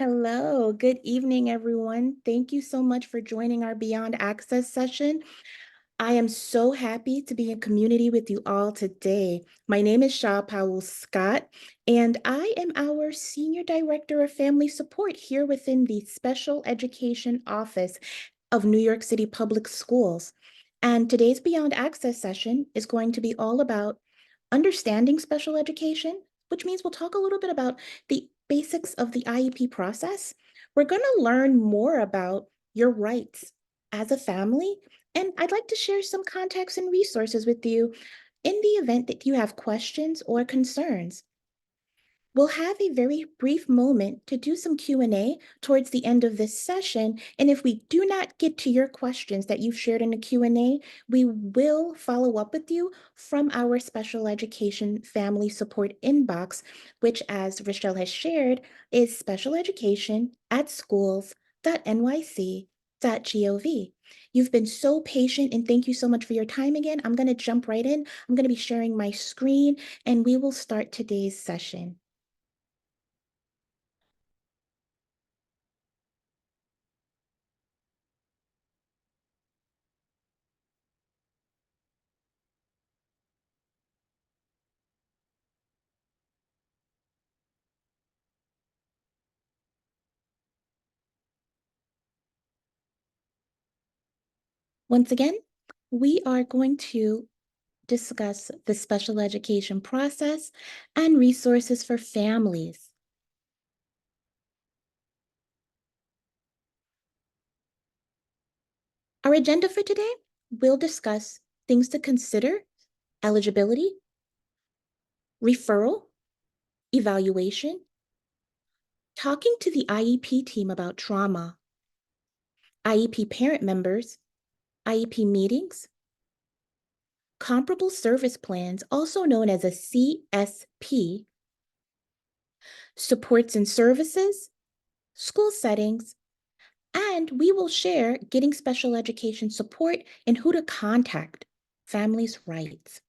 Hello, good evening, everyone. Thank you so much for joining our Beyond Access session. I am so happy to be in community with you all today. My name is Shaw Powell Scott, and I am our Senior Director of Family Support here within the Special Education Office of New York City Public Schools. And today's Beyond Access session is going to be all about understanding special education, which means we'll talk a little bit about the basics of the IEP process. We're going to learn more about your rights as a family, and I'd like to share some context and resources with you in the event that you have questions or concerns. We'll have a very brief moment to do some Q&A towards the end of this session, and if we do not get to your questions that you've shared in the Q&A, we will follow up with you from our special education family support inbox, which, as Rochelle has shared, is specialeducation@schools.nyc.gov. You've been so patient, and thank you so much for your time again. I'm going to jump right in. I'm going to be sharing my screen, and we will start today's session. Once again, we are going to discuss the special education process and resources for families. Our agenda for today will discuss things to consider: eligibility, referral, evaluation, talking to the IEP team about trauma, IEP parent members, IEP meetings, comparable service plans, also known as a CSP, supports and services, school settings, and we will share getting special education support and who to contact, families' rights.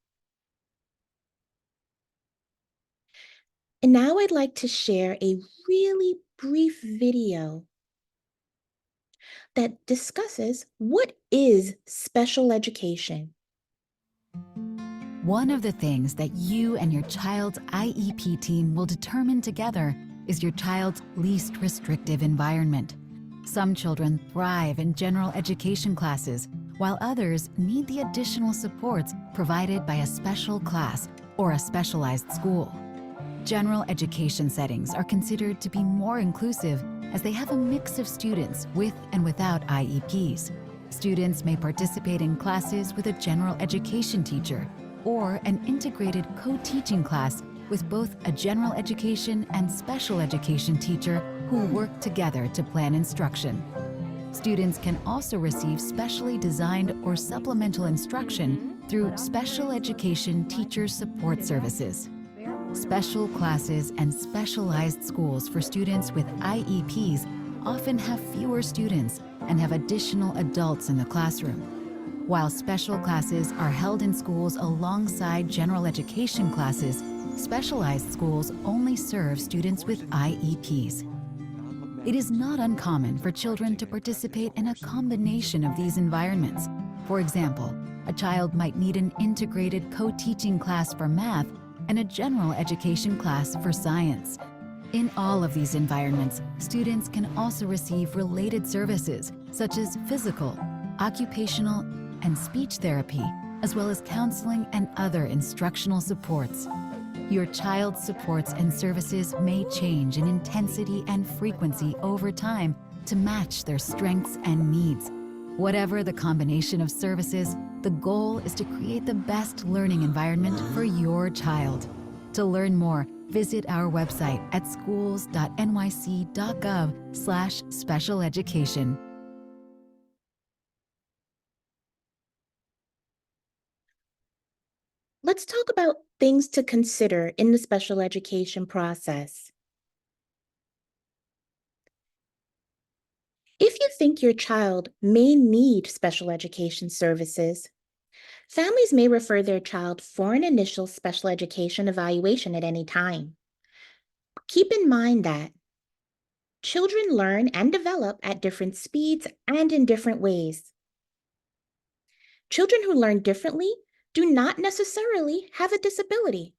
And now I'd like to share a really brief video that discusses what is special education. One of the things that you and your child's IEP team will determine together is your child's least restrictive environment. Some children thrive in general education classes, while others need the additional supports provided by a special class or a specialized school. General education settings are considered to be more inclusive as they have a mix of students with and without IEPs. Students may participate in classes with a general education teacher or an integrated co-teaching class with both a general education and special education teacher who work together to plan instruction. Students can also receive specially designed or supplemental instruction through special education teacher support services. Special classes and specialized schools for students with IEPs often have fewer students and have additional adults in the classroom. While special classes are held in schools alongside general education classes, specialized schools only serve students with IEPs. It is not uncommon for children to participate in a combination of these environments. For example, a child might need an integrated co-teaching class for math and a general education class for science. In all of these environments, students can also receive related services such as physical, occupational, and speech therapy, as well as counseling and other instructional supports. Your child's supports and services may change in intensity and frequency over time to match their strengths and needs. Whatever the combination of services, the goal is to create the best learning environment for your child. To learn more, visit our website at schools.nyc.gov/special education. Let's talk about things to consider in the special education process. If you think your child may need special education services, families may refer their child for an initial special education evaluation at any time. Keep in mind that Children learn and develop at different speeds and in different ways. Children who learn differently do not necessarily have a disability.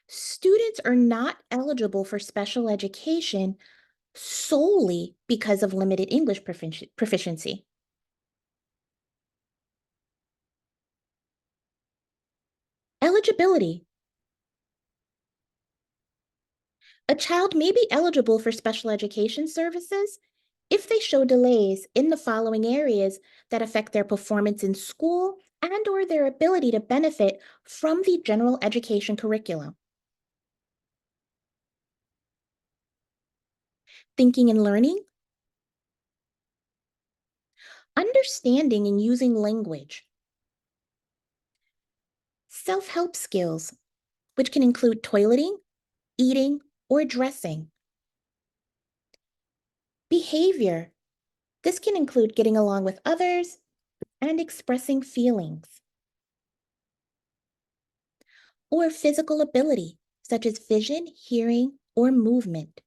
Students are not eligible for special education solely because of limited English proficiency. Eligibility. A child may be eligible for special education services if they show delays in the following areas that affect their performance in school and or their ability to benefit from the general education curriculum. Thinking and learning, understanding and using language, self-help skills, which can include toileting, eating, or dressing. Behavior, this can include getting along with others and expressing feelings. Or physical ability, such as vision, hearing, or movement.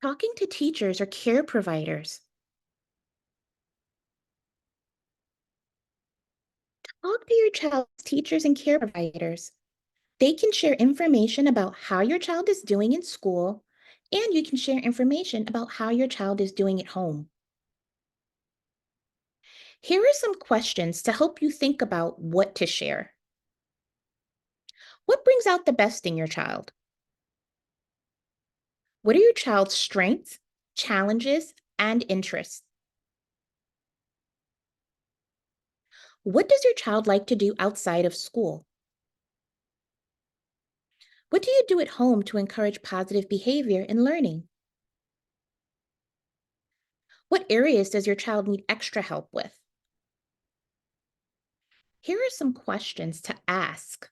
Talking to teachers or care providers. Talk to your child's teachers and care providers. They can share information about how your child is doing in school, and you can share information about how your child is doing at home. Here are some questions to help you think about what to share. What brings out the best in your child? What are your child's strengths, challenges, and interests? What does your child like to do outside of school? What do you do at home to encourage positive behavior and learning? What areas does your child need extra help with? Here are some questions to ask.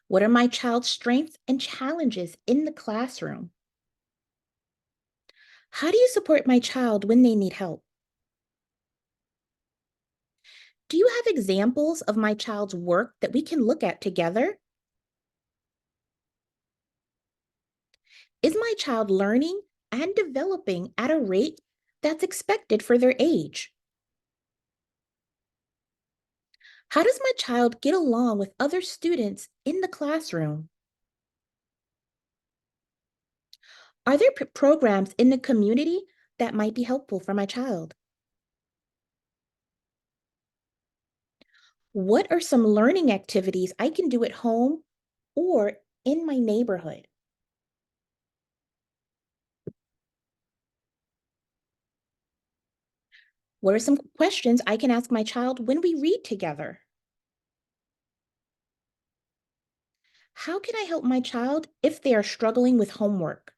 What are my child's strengths and challenges in the classroom? How do you support my child when they need help? Do you have examples of my child's work that we can look at together? Is my child learning and developing at a rate that's expected for their age? How does my child get along with other students in the classroom? Are there programs in the community that might be helpful for my child? What are some learning activities I can do at home or in my neighborhood? What are some questions I can ask my child when we read together? How can I help my child if they are struggling with homework?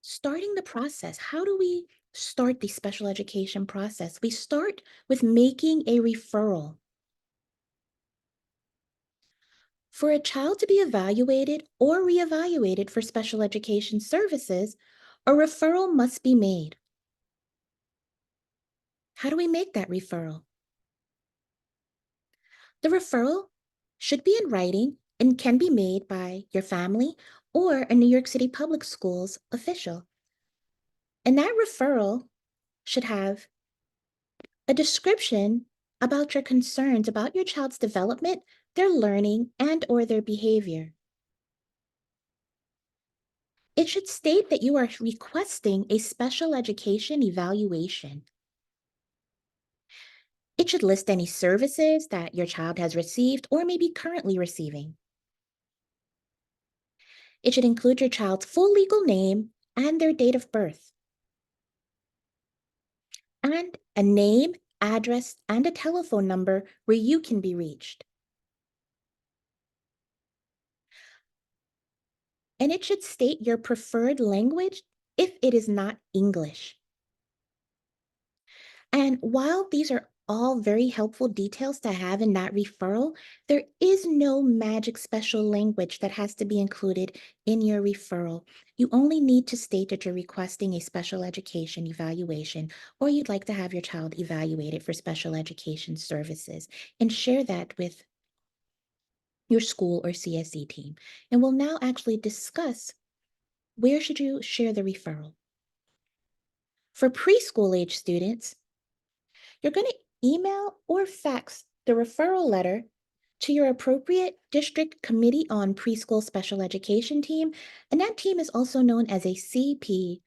Starting the process. How do we start the special education process? We start with making a referral. For a child to be evaluated or reevaluated for special education services, a referral must be made. How do we make that referral? The referral should be in writing and can be made by your family or a New York City Public Schools official. And that referral should have a description about your concerns about your child's development, their learning, and or their behavior. It should state that you are requesting a special education evaluation. It should list any services that your child has received or may be currently receiving. It should include your child's full legal name and their date of birth, and a name, address, and a telephone number where you can be reached. And it should state your preferred language if it is not English. And while these are all very helpful details to have in that referral. There is no magic special language that has to be included in your referral. You only need to state that you're requesting a special education evaluation or you'd like to have your child evaluated for special education services and share that with your school or CSE team. And we'll now actually discuss where should you share the referral. For preschool age students, you're going to email or fax the referral letter to your appropriate district committee on preschool special education team, and that team is also known as a CPSE.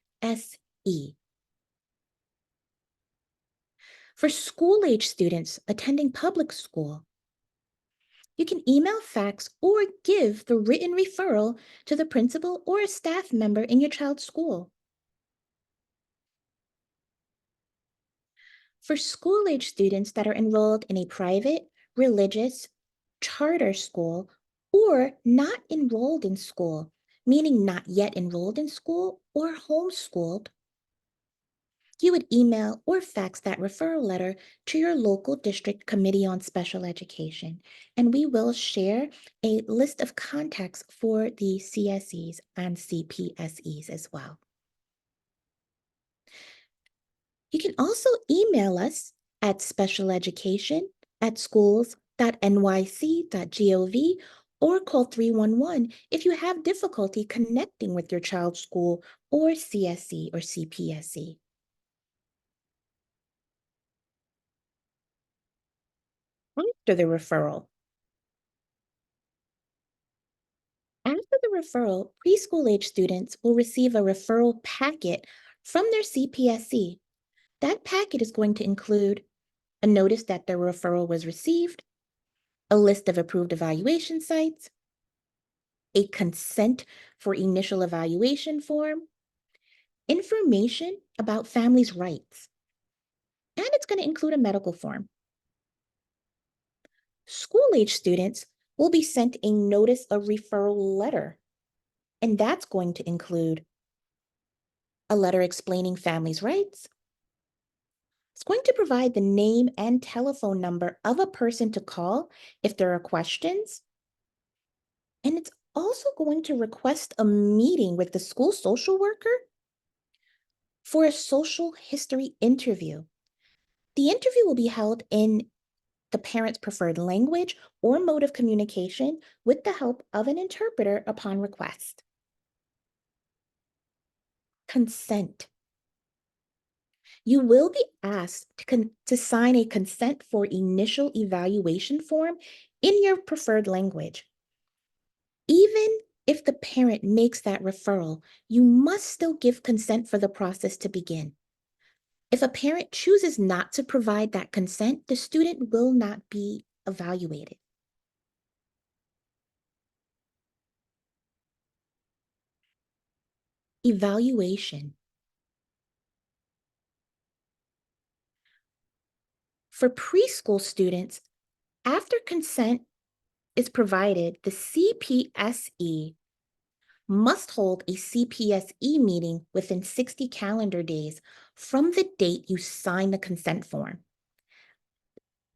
For school age students attending public school, you can email, fax, or give the written referral to the principal or a staff member in your child's school. For school age students that are enrolled in a private, religious, charter school, or not enrolled in school, meaning not yet enrolled in school or homeschooled, you would email or fax that referral letter to your local district committee on special education, and we will share a list of contacts for the CSEs and CPSEs as well. You can also email us at specialeducation@schools.nyc.gov or call 311 if you have difficulty connecting with your child's school or CSE or CPSE. After the referral. After the referral, preschool age students will receive a referral packet from their CPSE. That packet is going to include a notice that their referral was received, a list of approved evaluation sites, a consent for initial evaluation form, information about families' rights, and it's going to include a medical form. School-age students will be sent a notice of referral letter, and that's going to include a letter explaining families' rights. It's going to provide the name and telephone number of a person to call if there are questions, and it's also going to request a meeting with the school social worker for a social history interview. The interview will be held in the parent's preferred language or mode of communication with the help of an interpreter upon request. Consent. You will be asked to sign a consent for initial evaluation form in your preferred language. Even if the parent makes that referral, you must still give consent for the process to begin. If a parent chooses not to provide that consent, the student will not be evaluated. Evaluation. For preschool students, after consent is provided, the CPSE must hold a CPSE meeting within 60 calendar days from the date you sign the consent form.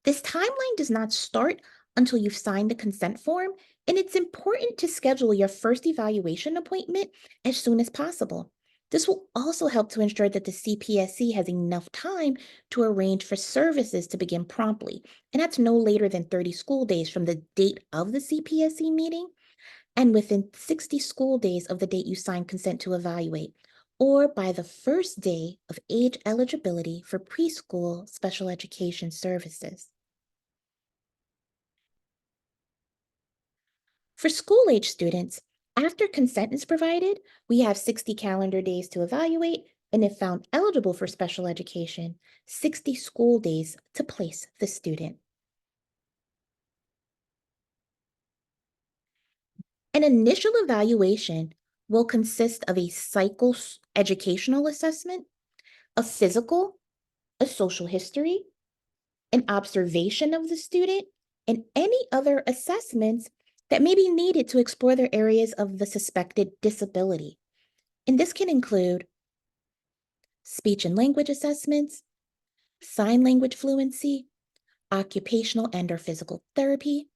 This timeline does not start until you've signed the consent form, and it's important to schedule your first evaluation appointment as soon as possible. This will also help to ensure that the CPSC has enough time to arrange for services to begin promptly, and that's no later than 30 school days from the date of the CPSC meeting and within 60 school days of the date you sign consent to evaluate, or by the first day of age eligibility for preschool special education services. For school-age students, after consent is provided, we have 60 calendar days to evaluate, and if found eligible for special education, 60 school days to place the student. An initial evaluation will consist of a educational assessment, a physical, a social history, an observation of the student, and any other assessments that may be needed to explore their areas of the suspected disability. And this can include speech and language assessments, sign language fluency, occupational and/or physical therapy,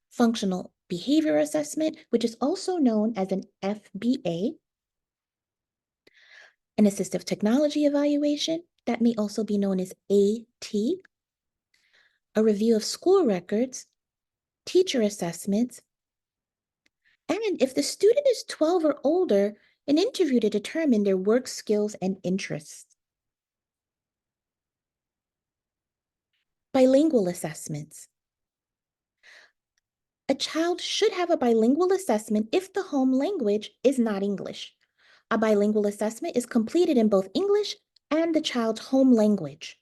functional behavior assessment, which is also known as an FBA, an assistive technology evaluation, that may also be known as AT, a review of school records, teacher assessments, and if the student is 12 or older, an interview to determine their work skills and interests. Bilingual assessments. A child should have a bilingual assessment if the home language is not English. A bilingual assessment is completed in both English and the child's home language.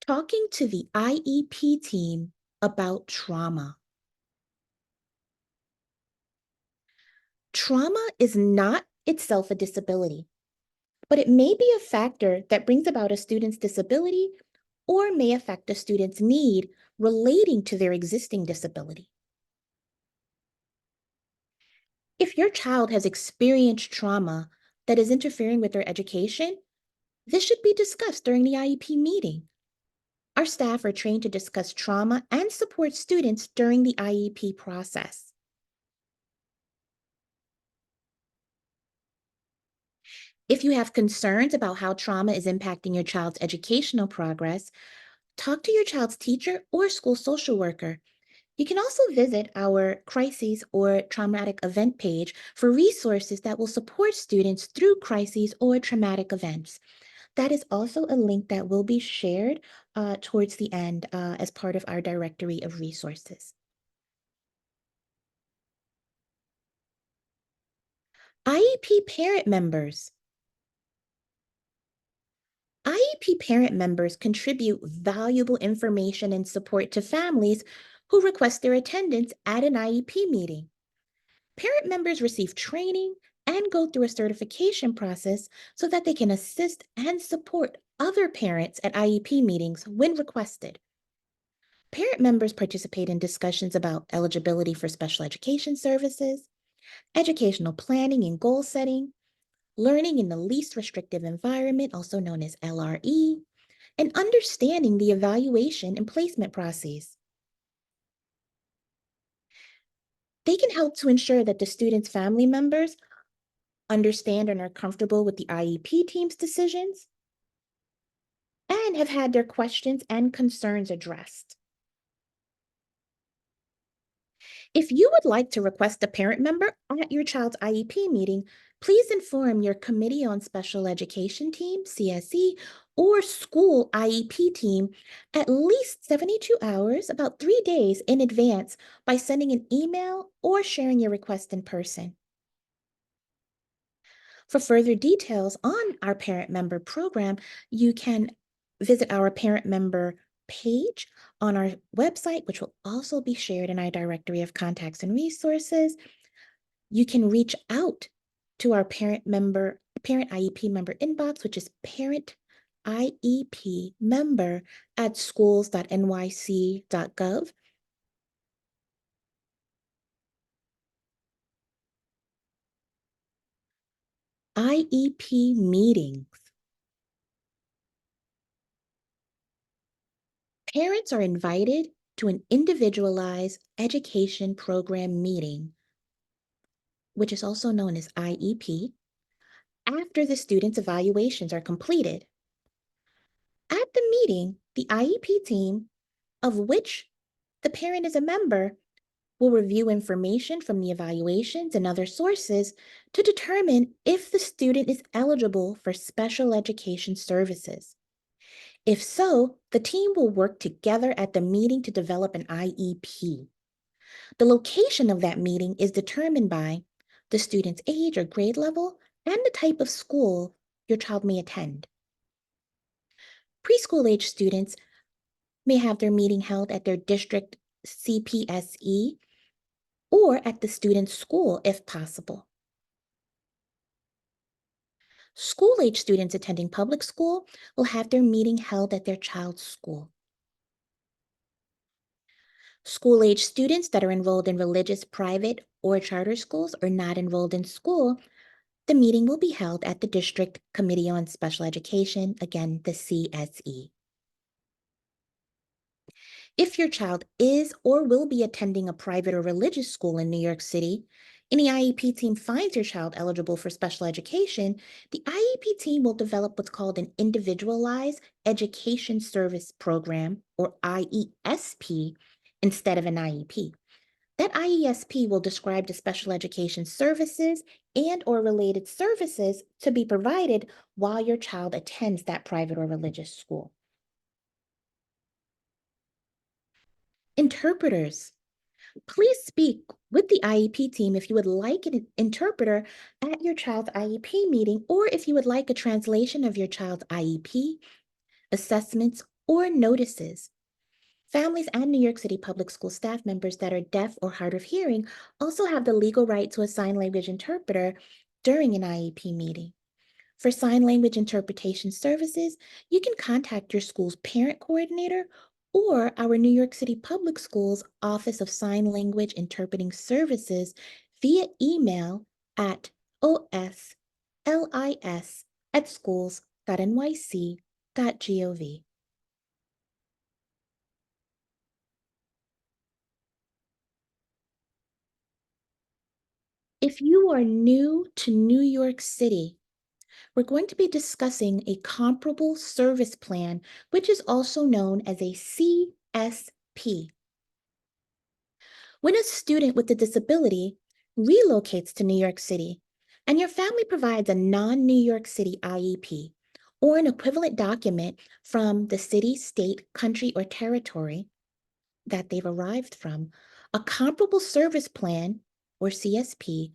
Talking to the IEP team about trauma. Trauma is not itself a disability, but it may be a factor that brings about a student's disability or may affect a student's need relating to their existing disability. If your child has experienced trauma that is interfering with their education, this should be discussed during the IEP meeting. Our staff are trained to discuss trauma and support students during the IEP process. If you have concerns about how trauma is impacting your child's educational progress, talk to your child's teacher or school social worker. You can also visit our crises or traumatic event page for resources that will support students through crises or traumatic events. That is also a link that will be shared towards the end as part of our directory of resources. IEP parent members. IEP parent members contribute valuable information and support to families who request their attendance at an IEP meeting. Parent members receive training and go through a certification process so that they can assist and support other parents at IEP meetings when requested. Parent members participate in discussions about eligibility for special education services, educational planning and goal setting, learning in the least restrictive environment, also known as LRE, and understanding the evaluation and placement process. They can help to ensure that the student's family members understand and are comfortable with the IEP team's decisions and have had their questions and concerns addressed. If you would like to request a parent member at your child's IEP meeting, please inform your Committee on Special Education team, CSE, or school IEP team at least 72 hours, about 3 days in advance, by sending an email or sharing your request in person. For further details on our parent member program, you can visit our parent member page on our website, which will also be shared in our directory of contacts and resources. You can reach out to our parent IEP member inbox, which is parent IEP member at schools.nyc.gov. IEP meetings. Parents are invited to an individualized education program meeting, which is also known as IEP, after the student's evaluations are completed. At the meeting, the IEP team, of which the parent is a member, will review information from the evaluations and other sources to determine if the student is eligible for special education services. If so, the team will work together at the meeting to develop an IEP. The location of that meeting is determined by the student's age or grade level and the type of school your child may attend. Preschool age students may have their meeting held at their district CPSE or at the student's school if possible. School age students attending public school will have their meeting held at their child's school. School age students that are enrolled in religious, private, or charter schools or not enrolled in school, The meeting will be held at the District Committee on Special Education, again, the CSE. If your child is or will be attending a private or religious school in New York City, and the IEP team finds your child eligible for special education, the IEP team will develop what's called an Individualized Education Service Program, or IESP, instead of an IEP. That IESP will describe the special education services and or related services to be provided while your child attends that private or religious school. Interpreters. Please speak with the IEP team if you would like an interpreter at your child's IEP meeting, or if you would like a translation of your child's IEP, assessments, or notices. Families and New York City public school staff members that are deaf or hard of hearing also have the legal right to a sign language interpreter during an IEP meeting. For sign language interpretation services, you can contact your school's parent coordinator or our New York City Public Schools Office of Sign Language Interpreting Services via email at oslis@schools.nyc.gov. If you are new to New York City, we're going to be discussing a comparable service plan, which is also known as a CSP. When a student with a disability relocates to New York City and your family provides a non New York City IEP or an equivalent document from the city, state, country, or territory that they've arrived from, a comparable service plan, or CSP,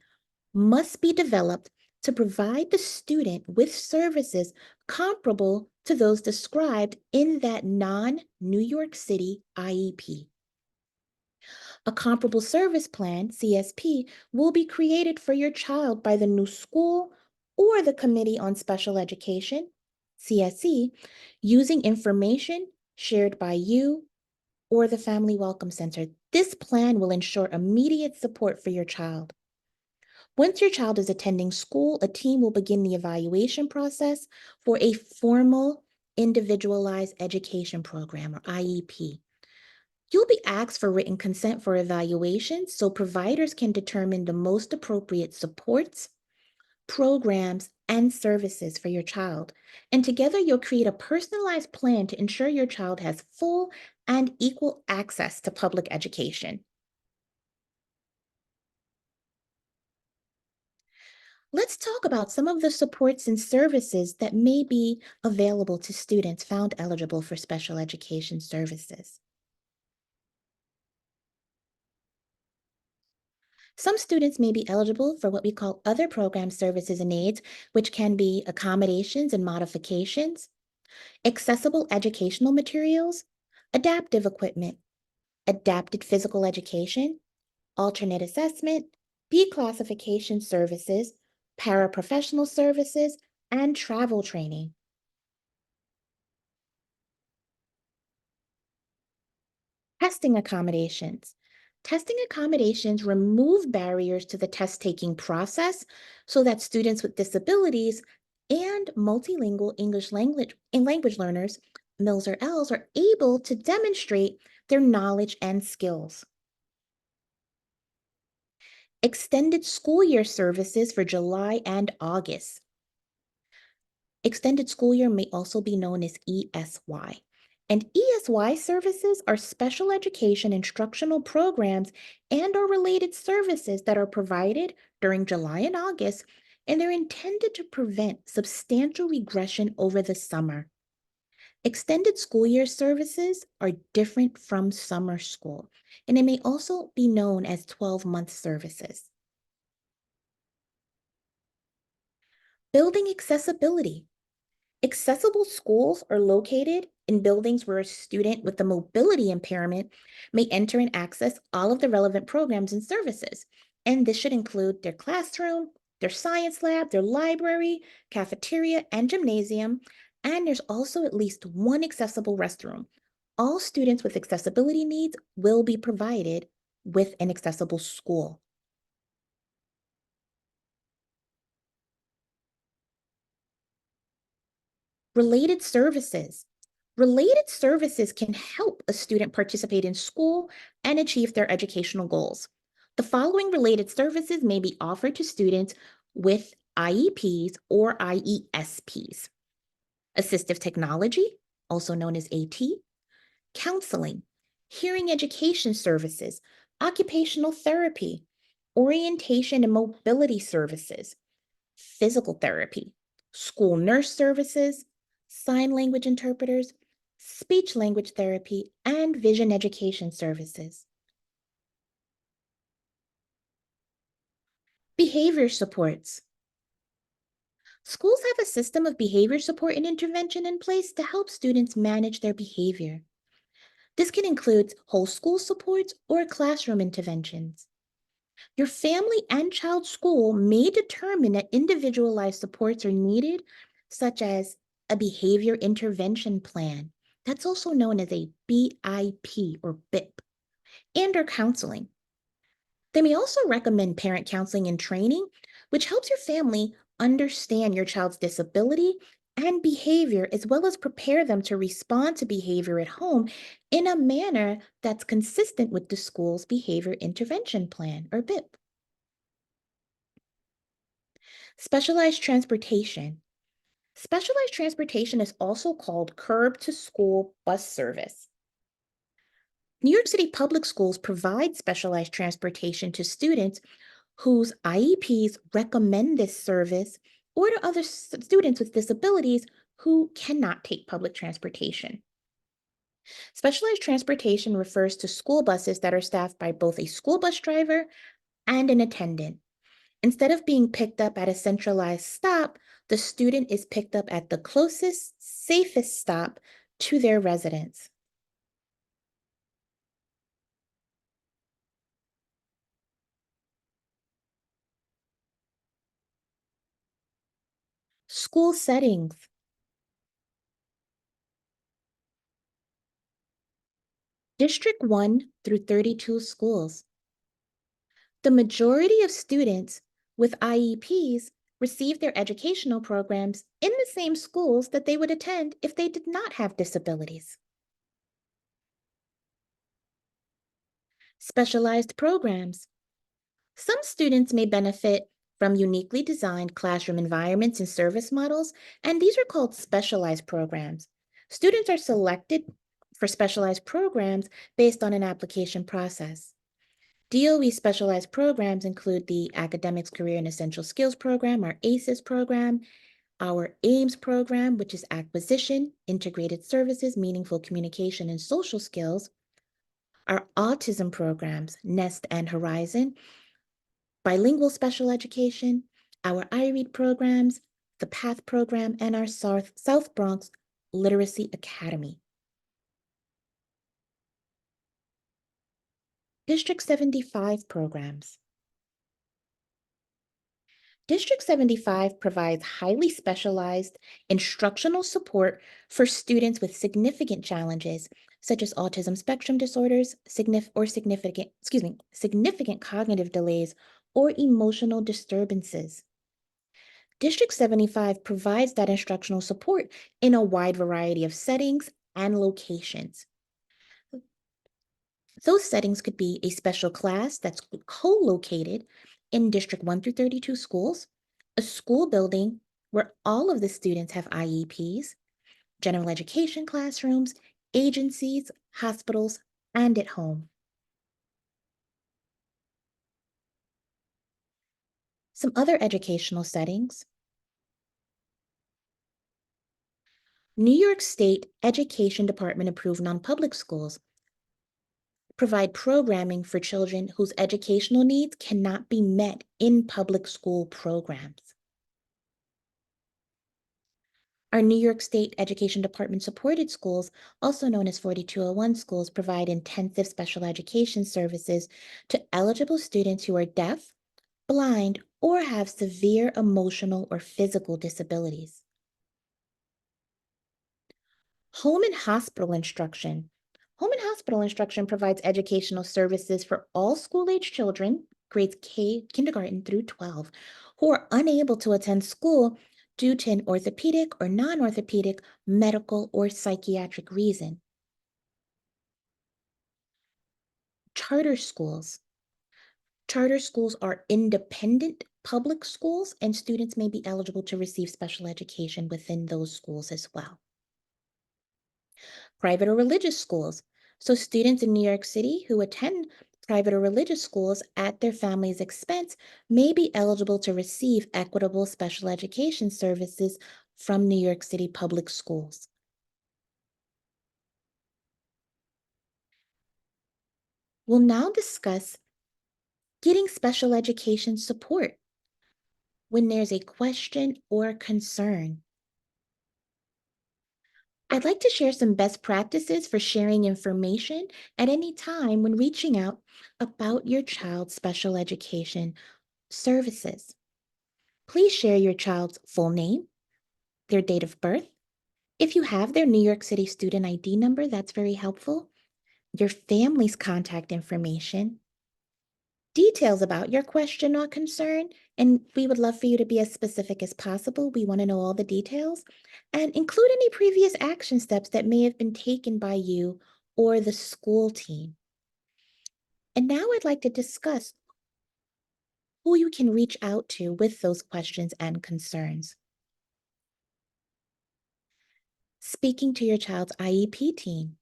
must be developed to provide the student with services comparable to those described in that non New York City IEP. A comparable service plan, CSP, will be created for your child by the new school or the Committee on Special Education, CSE, using information shared by you or the Family Welcome Center. This plan will ensure immediate support for your child. Once your child is attending school, a team will begin the evaluation process for a formal individualized education program, or IEP. You'll be asked for written consent for evaluation so providers can determine the most appropriate supports, programs, and services for your child. And together, you'll create a personalized plan to ensure your child has full and equal access to public education. Let's talk about some of the supports and services that may be available to students found eligible for special education services. Some students may be eligible for what we call other program services and aids, which can be accommodations and modifications, accessible educational materials, adaptive equipment, adapted physical education, alternate assessment, declassification services, paraprofessional services, and travel training. Testing accommodations. Testing accommodations remove barriers to the test taking process so that students with disabilities and multilingual English language learners, MILS or ELS, are able to demonstrate their knowledge and skills. Extended school year services for July and August. Extended school year may also be known as ESY. And ESY services are special education instructional programs and or related services that are provided during July and August, and they're intended to prevent substantial regression over the summer. Extended school year services are different from summer school, and it may also be known as 12-month services. Building accessibility. Accessible schools are located in buildings where a student with a mobility impairment may enter and access all of the relevant programs and services. And this should include their classroom, their science lab, their library, cafeteria, and gymnasium. And there's also at least one accessible restroom. All students with accessibility needs will be provided with an accessible school. Related services. Related services can help a student participate in school and achieve their educational goals. The following related services may be offered to students with IEPs or IESPs: assistive technology, also known as AT, counseling, hearing education services, occupational therapy, orientation and mobility services, physical therapy, school nurse services, sign language interpreters, speech language therapy, and vision education services. Behavior supports. Schools have a system of behavior support and intervention in place to help students manage their behavior. This can include whole school supports or classroom interventions. Your family and child's school may determine that individualized supports are needed, such as a behavior intervention plan. That's also known as a BIP or BIP, and or counseling. They may also recommend parent counseling and training, which helps your family understand your child's disability and behavior, as well as prepare them to respond to behavior at home in a manner that's consistent with the school's behavior intervention plan or BIP. Specialized transportation. Specialized transportation is also called curb to school bus service. New York City public schools provide specialized transportation to students whose IEPs recommend this service or to other students with disabilities who cannot take public transportation. Specialized transportation refers to school buses that are staffed by both a school bus driver and an attendant. Instead of being picked up at a centralized stop, the student is picked up at the closest, safest stop to their residence. School settings. District 1 through 32 schools. The majority of students with IEPs receive their educational programs in the same schools that they would attend if they did not have disabilities. Specialized programs. Some students may benefit from uniquely designed classroom environments and service models, and these are called specialized programs. Students are selected for specialized programs based on an application process. DOE specialized programs include the Academics, Career, and Essential Skills Program, our ACES program, our AIMS program, which is Acquisition, Integrated Services, Meaningful Communication, and Social Skills, our autism programs, NEST and Horizon, bilingual special education, our iRead programs, the PATH program, and our South Bronx Literacy Academy. District 75 programs. District 75 provides highly specialized instructional support for students with significant challenges, such as autism spectrum disorders, significant cognitive delays, or emotional disturbances. District 75 provides that instructional support in a wide variety of settings and locations. Those settings could be a special class that's co-located in District 1 through 32 schools, a school building where all of the students have IEPs, general education classrooms, agencies, hospitals, and at home. Some other educational settings. New York State Education Department approved non-public schools provide programming for children whose educational needs cannot be met in public school programs. Our New York State Education Department supported schools, also known as 4201 schools, provide intensive special education services to eligible students who are deaf, blind, or have severe emotional or physical disabilities. Home and hospital instruction. Home and hospital instruction provides educational services for all school-age children, grades kindergarten through 12, who are unable to attend school due to an orthopedic or non-orthopedic medical or psychiatric reason. Charter schools. Charter schools are independent public schools, and students may be eligible to receive special education within those schools as well. Private or religious schools. So, students in New York City who attend private or religious schools at their family's expense may be eligible to receive equitable special education services from New York City public schools. We'll now discuss getting special education support when there's a question or concern. I'd like to share some best practices for sharing information at any time when reaching out about your child's special education services. Please share your child's full name, their date of birth. If you have their New York City student ID number, that's very helpful. Your family's contact information, details about your question or concern, and we would love for you to be as specific as possible. We want to know all the details, and include any previous action steps that may have been taken by you or the school team. And now I'd like to discuss who you can reach out to with those questions and concerns. Speaking to your child's IEP team.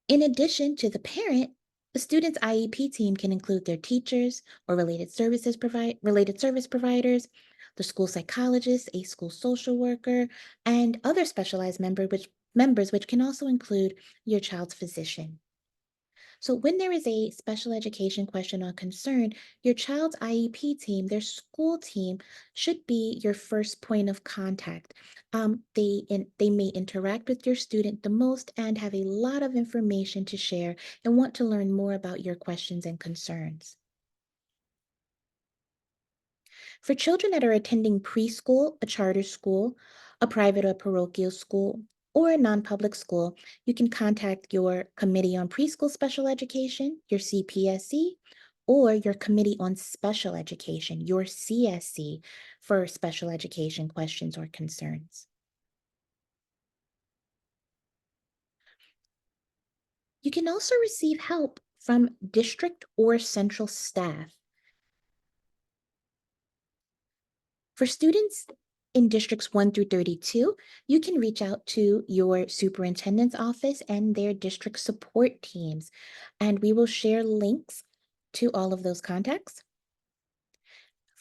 In addition to the parent, the student's IEP team can include their teachers or related service providers, the school psychologist, a school social worker, and other specialized members which can also include your child's physician. So when there is a special education question or concern, your child's IEP team, their school team, should be your first point of contact. They may interact with your student the most and have a lot of information to share and want to learn more about your questions and concerns. For children that are attending preschool, a charter school, a private or parochial school, or a non-public school, you can contact your Committee on Preschool Special Education, your CPSC, or your Committee on Special Education, your CSC, for special education questions or concerns. You can also receive help from district or central staff. For students in districts 1 through 32, you can reach out to your superintendent's office and their district support teams, and we will share links to all of those contacts.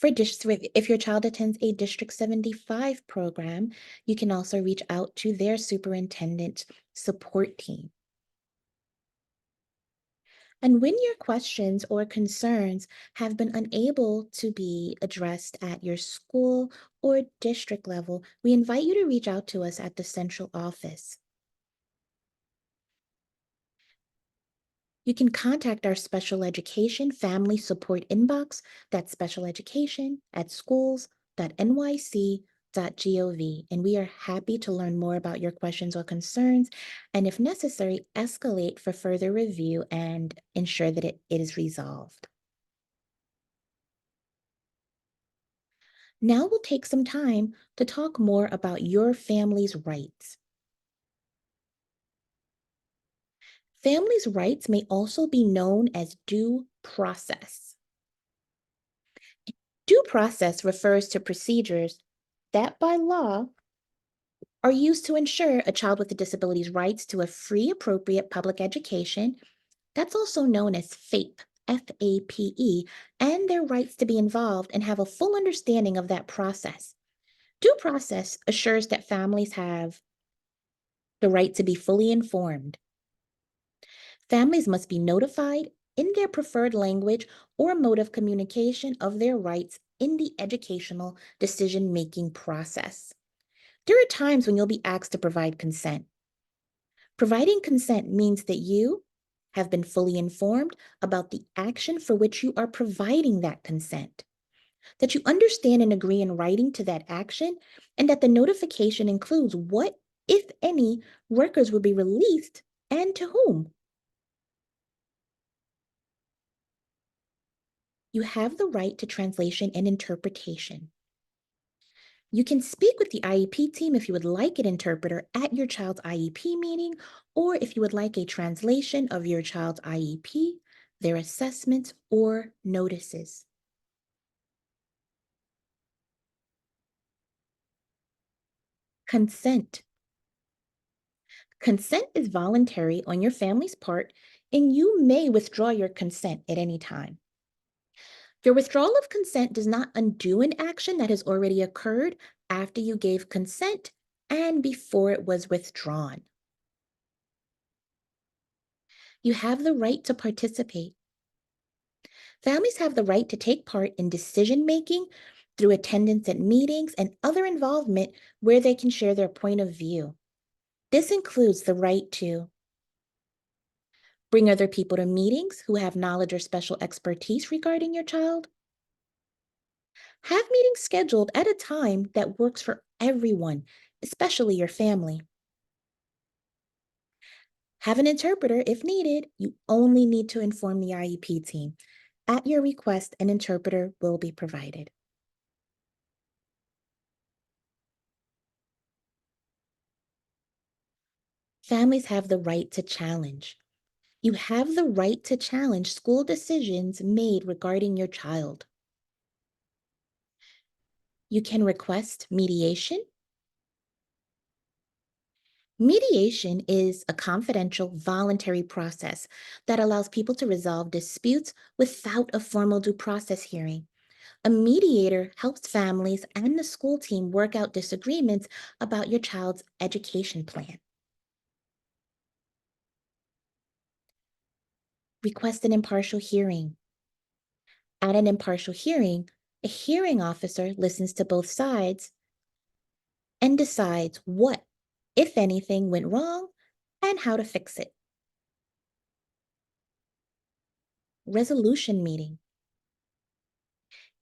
If your child attends a District 75 program, you can also reach out to their superintendent support team. And when your questions or concerns have been unable to be addressed at your school or district level, we invite you to reach out to us at the central office. You can contact our special education family support inbox, that's special education at schools.nyc.gov, and we are happy to learn more about your questions or concerns, and if necessary, escalate for further review and ensure that it is resolved. Now we'll take some time to talk more about your family's rights. Family's rights may also be known as due process. Due process refers to procedures that by law are used to ensure a child with a disability's rights to a free, appropriate public education. That's also known as FAPE, FAPE, and their rights to be involved and have a full understanding of that process. Due process assures that families have the right to be fully informed. Families must be notified in their preferred language or mode of communication of their rights in the educational decision-making process. There are times when you'll be asked to provide consent. Providing consent means that you have been fully informed about the action for which you are providing that consent, that you understand and agree in writing to that action, and that the notification includes what, if any, records will be released and to whom. You have the right to translation and interpretation. You can speak with the IEP team if you would like an interpreter at your child's IEP meeting, or if you would like a translation of your child's IEP, their assessments, or notices. Consent. Consent is voluntary on your family's part, and you may withdraw your consent at any time. Your withdrawal of consent does not undo an action that has already occurred after you gave consent and before it was withdrawn. You have the right to participate. Families have the right to take part in decision making through attendance at meetings and other involvement where they can share their point of view. This includes the right to bring other people to meetings who have knowledge or special expertise regarding your child, have meetings scheduled at a time that works for everyone, especially your family. Have an interpreter if needed. You only need to inform the IEP team. At your request, an interpreter will be provided. Families have the right to challenge. You have the right to challenge school decisions made regarding your child. You can request mediation. Mediation is a confidential, voluntary process that allows people to resolve disputes without a formal due process hearing. A mediator helps families and the school team work out disagreements about your child's education plan. Request an impartial hearing. At an impartial hearing, a hearing officer listens to both sides and decides what, if anything, went wrong and how to fix it. Resolution meeting.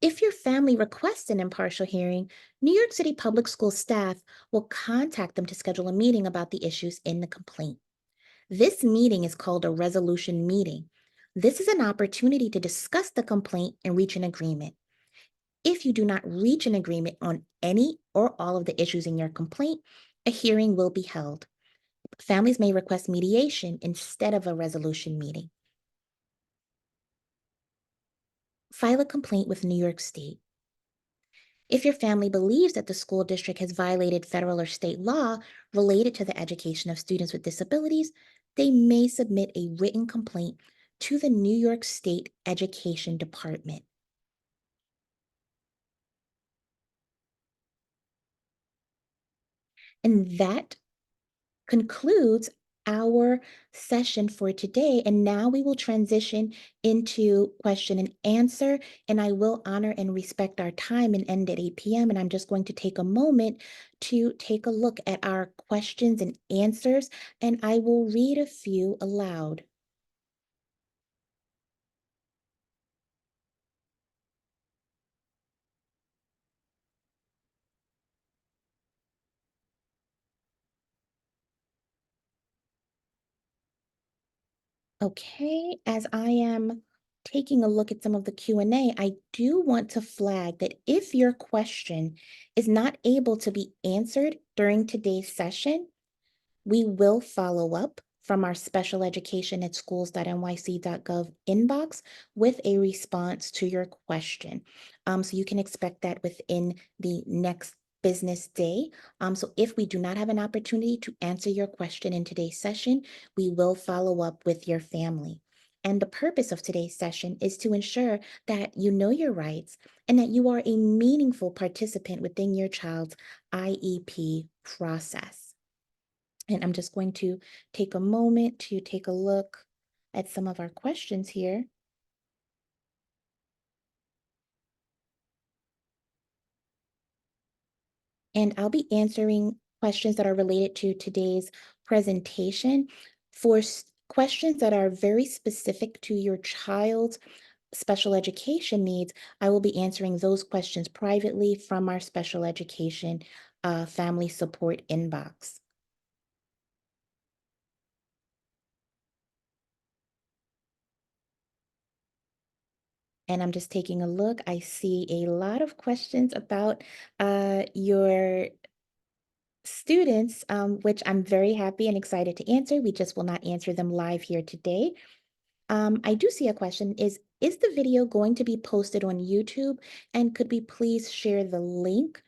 If your family requests an impartial hearing, New York City Public School staff will contact them to schedule a meeting about the issues in the complaint. This meeting is called a resolution meeting. This is an opportunity to discuss the complaint and reach an agreement. If you do not reach an agreement on any or all of the issues in your complaint, a hearing will be held. Families may request mediation instead of a resolution meeting. File a complaint with New York State. If your family believes that the school district has violated federal or state law related to the education of students with disabilities, they may submit a written complaint to the New York State Education Department. And that concludes our session for today. And now we will transition into question and answer. And I will honor and respect our time and end at 8 p.m. And I'm just going to take a moment to take a look at our questions and answers. And I will read a few aloud. Okay, as I am taking a look at some of the Q&A, I do want to flag that if your question is not able to be answered during today's session, we will follow up from our special education at schools.nyc.gov inbox with a response to your question. So you can expect that within the next business day. So if we do not have an opportunity to answer your question in today's session, we will follow up with your family. And the purpose of today's session is to ensure that you know your rights and that you are a meaningful participant within your child's IEP process. And I'm just going to take a moment to take a look at some of our questions here. And I'll be answering questions that are related to today's presentation. For questions that are very specific to your child's special education needs, I will be answering those questions privately from our special education family support inbox. And I'm just taking a look. I see a lot of questions about your students, which I'm very happy and excited to answer. We just will not answer them live here today. I do see a question is the video going to be posted on YouTube? And could we please share the link?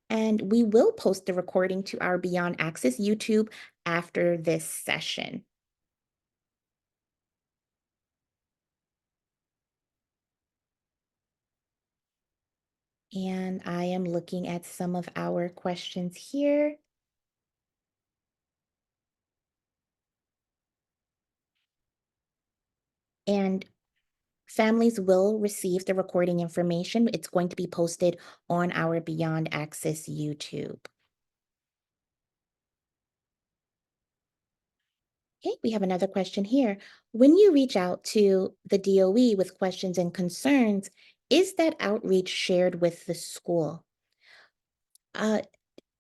And we will post the recording to our Beyond Access YouTube after this session. And I am looking at some of our questions here. And families will receive the recording information. It's going to be posted on our Beyond Access YouTube. Okay, we have another question here. When you reach out to the DOE with questions and concerns, is that outreach shared with the school? Uh,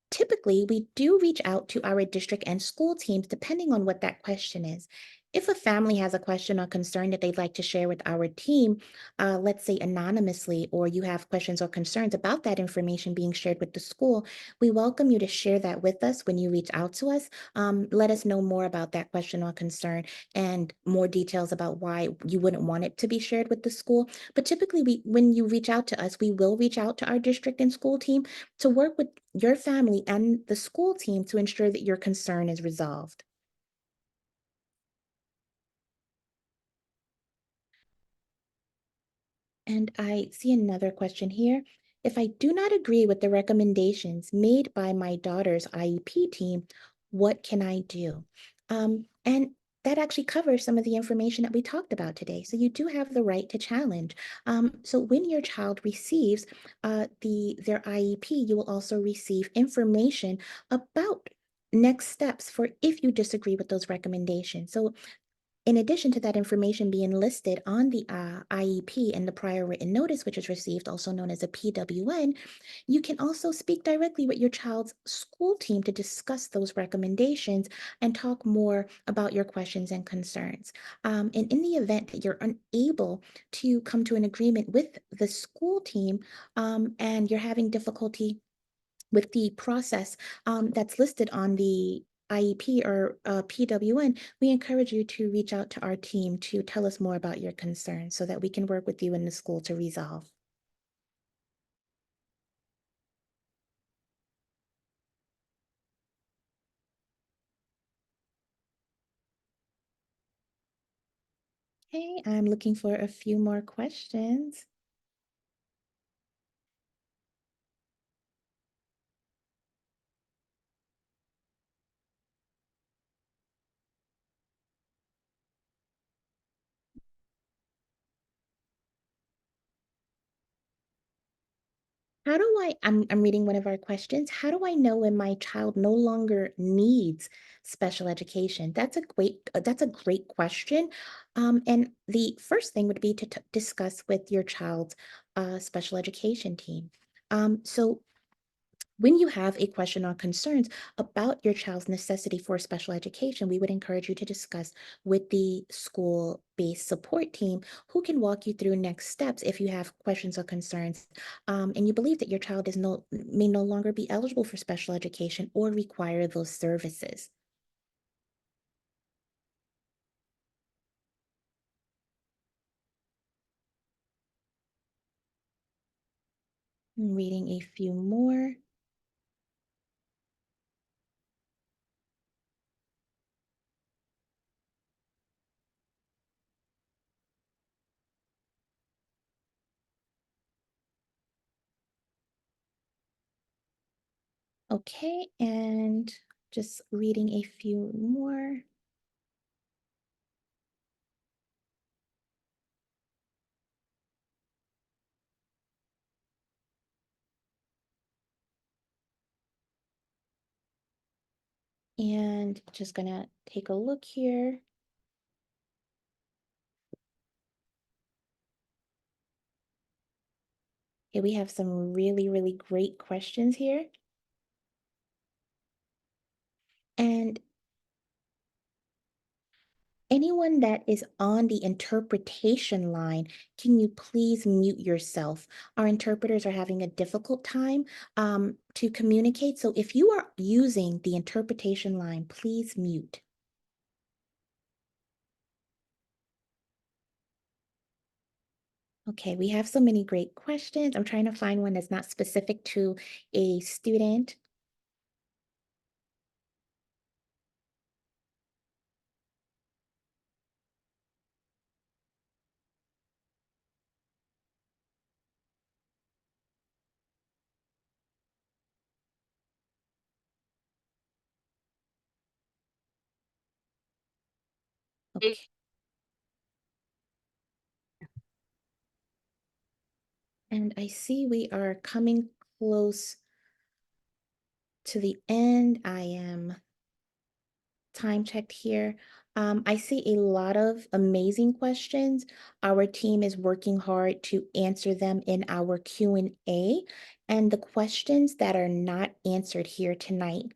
Typically, we do reach out to our district and school teams depending on what that question is. If a family has a question or concern that they'd like to share with our team, let's say anonymously, or you have questions or concerns about that information being shared with the school, we welcome you to share that with us when you reach out to us. Let us know more about that question or concern and more details about why you wouldn't want it to be shared with the school. But typically, when you reach out to us, we will reach out to our district and school team to work with your family and the school team to ensure that your concern is resolved. And I see another question here. If I do not agree with the recommendations made by my daughter's IEP team, what can I do? And that actually covers some of the information that we talked about today. So you do have the right to challenge. So when your child receives their IEP, you will also receive information about next steps for if you disagree with those recommendations. So in addition to that information being listed on the IEP and the prior written notice, which is received, also known as a PWN, you can also speak directly with your child's school team to discuss those recommendations and talk more about your questions and concerns. And in the event that you're unable to come to an agreement with the school team and you're having difficulty with the process that's listed on the IEP or PWN, we encourage you to reach out to our team to tell us more about your concerns so that we can work with you in the school to resolve. Okay, I'm looking for a few more questions. I'm reading one of our questions. How do I know when my child no longer needs special education? That's a great question. And the first thing would be to discuss with your child's special education team. So when you have a question or concerns about your child's necessity for special education, we would encourage you to discuss with the school-based support team who can walk you through next steps if you have questions or concerns, and you believe that your child may no longer be eligible for special education or require those services. I'm reading a few more. Okay, and just reading a few more. And just gonna take a look here. Okay, we have some really, really great questions here. And Anyone that is on the interpretation line, can you please mute yourself? Our interpreters are having a difficult time to communicate. So if you are using the interpretation line, please mute. Okay, we have so many great questions. I'm trying to find one that's not specific to a student. Okay, and I see we are coming close to the end. I am time checked here. I see a lot of amazing questions. Our team is working hard to answer them in our Q&A, and the questions that are not answered here tonight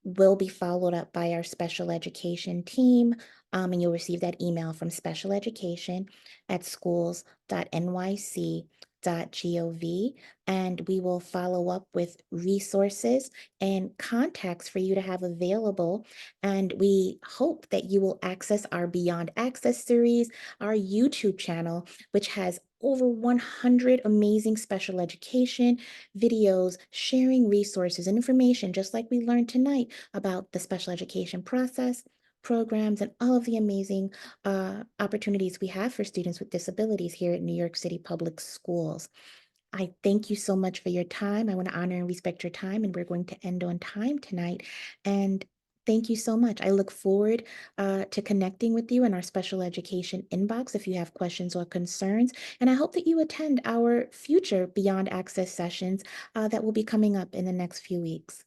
will be followed up by our special education team. And you'll receive that email from special education at schools.nyc.gov. And we will follow up with resources and contacts for you to have available. And we hope that you will access our Beyond Access series, our YouTube channel, which has over 100 amazing special education videos sharing resources and information, just like we learned tonight about the special education process, programs, and all of the amazing opportunities we have for students with disabilities here at New York City Public Schools. I thank you so much for your time. I want to honor and respect your time, and we're going to end on time tonight. And thank you so much. I look forward to connecting with you in our special education inbox if you have questions or concerns. And I hope that you attend our future Beyond Access sessions that will be coming up in the next few weeks.